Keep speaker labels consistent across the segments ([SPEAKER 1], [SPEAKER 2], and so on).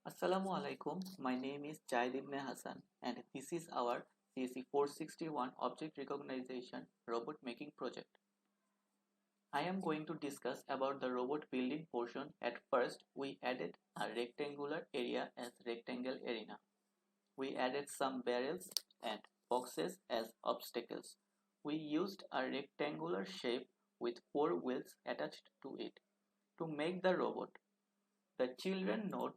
[SPEAKER 1] Assalamu alaikum. My name is Jaid Ibn Hassan and this is our CSE 461 Object Recognition Robot Making Project. I am going to discuss about the robot building portion. At first, we added a rectangular area as rectangle arena. We added some barrels and boxes as obstacles. We used a rectangular shape with 4 wheels attached to it to make the robot. The children node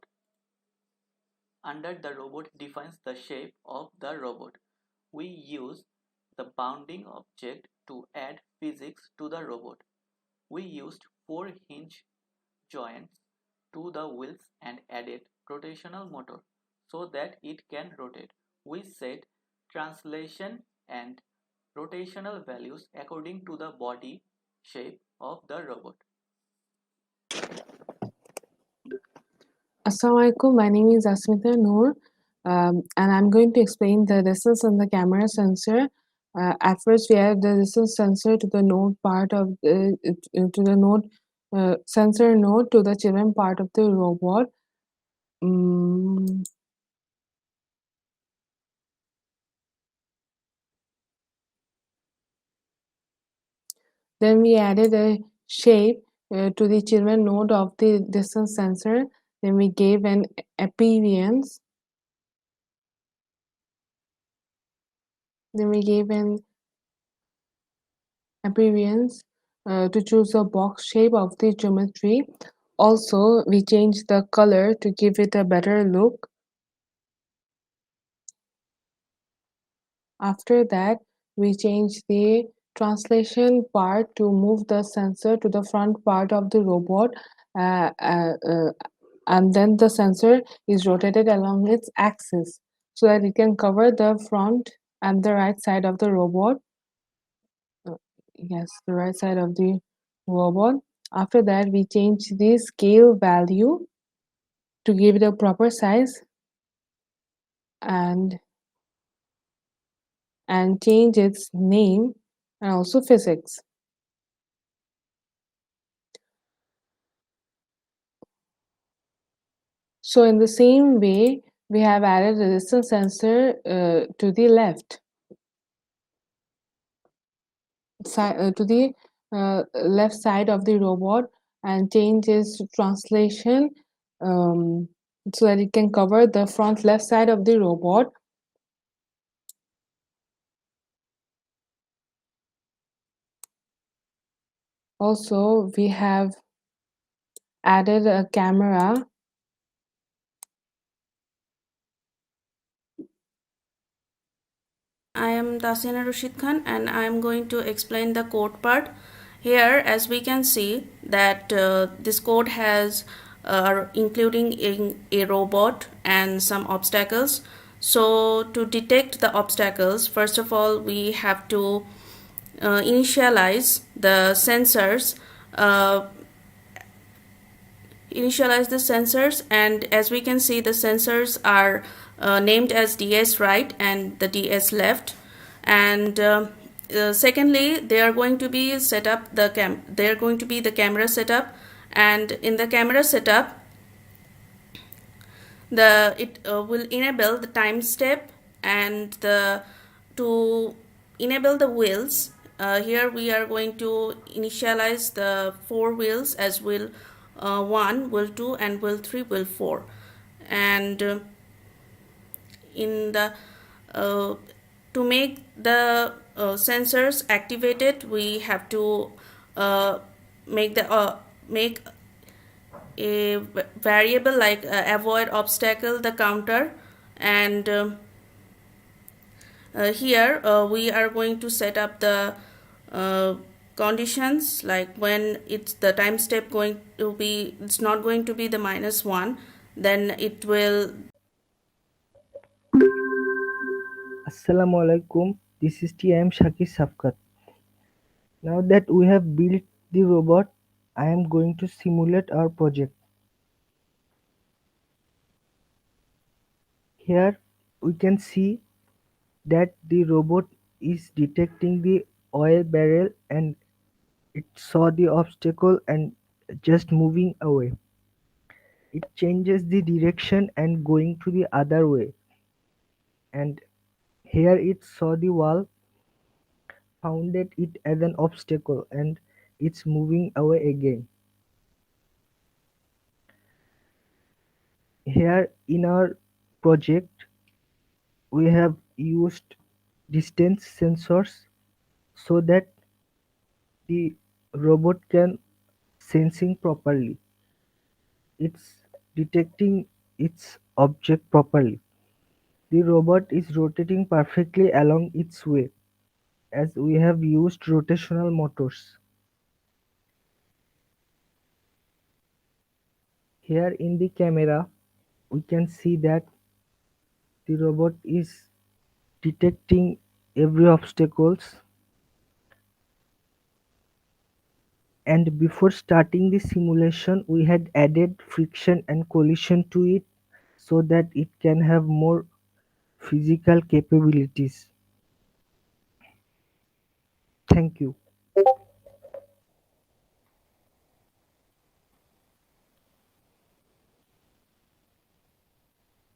[SPEAKER 1] under the robot defines the shape of the robot. We use the bounding object to add physics to the robot. We used 4 hinge joints to the wheels and added rotational motor so that it can rotate. We set translation and rotational values according to the body shape of the robot.
[SPEAKER 2] Assalamualaikum, my name is Asmita Noor, and I'm going to explain the distance on the camera sensor. At first, we add the distance sensor to the node part of to the node sensor node to the children part of the robot. Mm, Then we added a shape to the children node of the distance sensor. Then we gave an appearance. Then we gave an appearance to choose a box shape of the geometry. Also, we changed the color to give it a better look. After that, we changed the translation part to move the sensor to the front part of the robot, uh, uh, uh, and then the sensor is rotated along its axis so that it can cover the front and the right side of the robot. Uh, yes, the right side of the robot. After that, we change the scale value to give it a proper size and change its name and also physics. So in the same way, we have added resistance sensor to the left side to the left side of the robot and change its translation so that it can cover the front left side of the robot. Also, we have added a camera.
[SPEAKER 3] I am Tasina Rashid Khan and I am going to explain the code part. Here, as we can see that this code has including a robot and some obstacles. So to detect the obstacles, first of all, we have to initialize the sensors and as we can see the sensors are named as DS right and the DS left and secondly they are going to be set up they are going to be the camera setup, and in the camera setup it will enable the time step and to enable the wheels. Here we are going to initialize the 4 wheels as wheel 1, wheel 2 and wheel 3, wheel 4, and in the to make the sensors activated we have to make a variable like avoid obstacle the counter, and here we are going to set up the conditions like when it's the time step going to be, it's not going to be the -1, then it will.
[SPEAKER 4] Assalamu alaikum. This is TM Shakir Safkat. Now that we have built the robot, I am going to simulate our project. Here we can see that the robot is detecting the oil barrel and it saw the obstacle and just moving away. It changes the direction and going to the other way. And here it saw the wall, found it as an obstacle, and it's moving away again. Here in our project, we have used distance sensors so that the robot can sensing properly. It's detecting its object properly. The robot is rotating perfectly along its way as we have used rotational motors. Here in the camera, we can see that the robot is detecting every obstacles, and before starting the simulation we had added friction and collision to it so that it can have more physical capabilities. Thank you.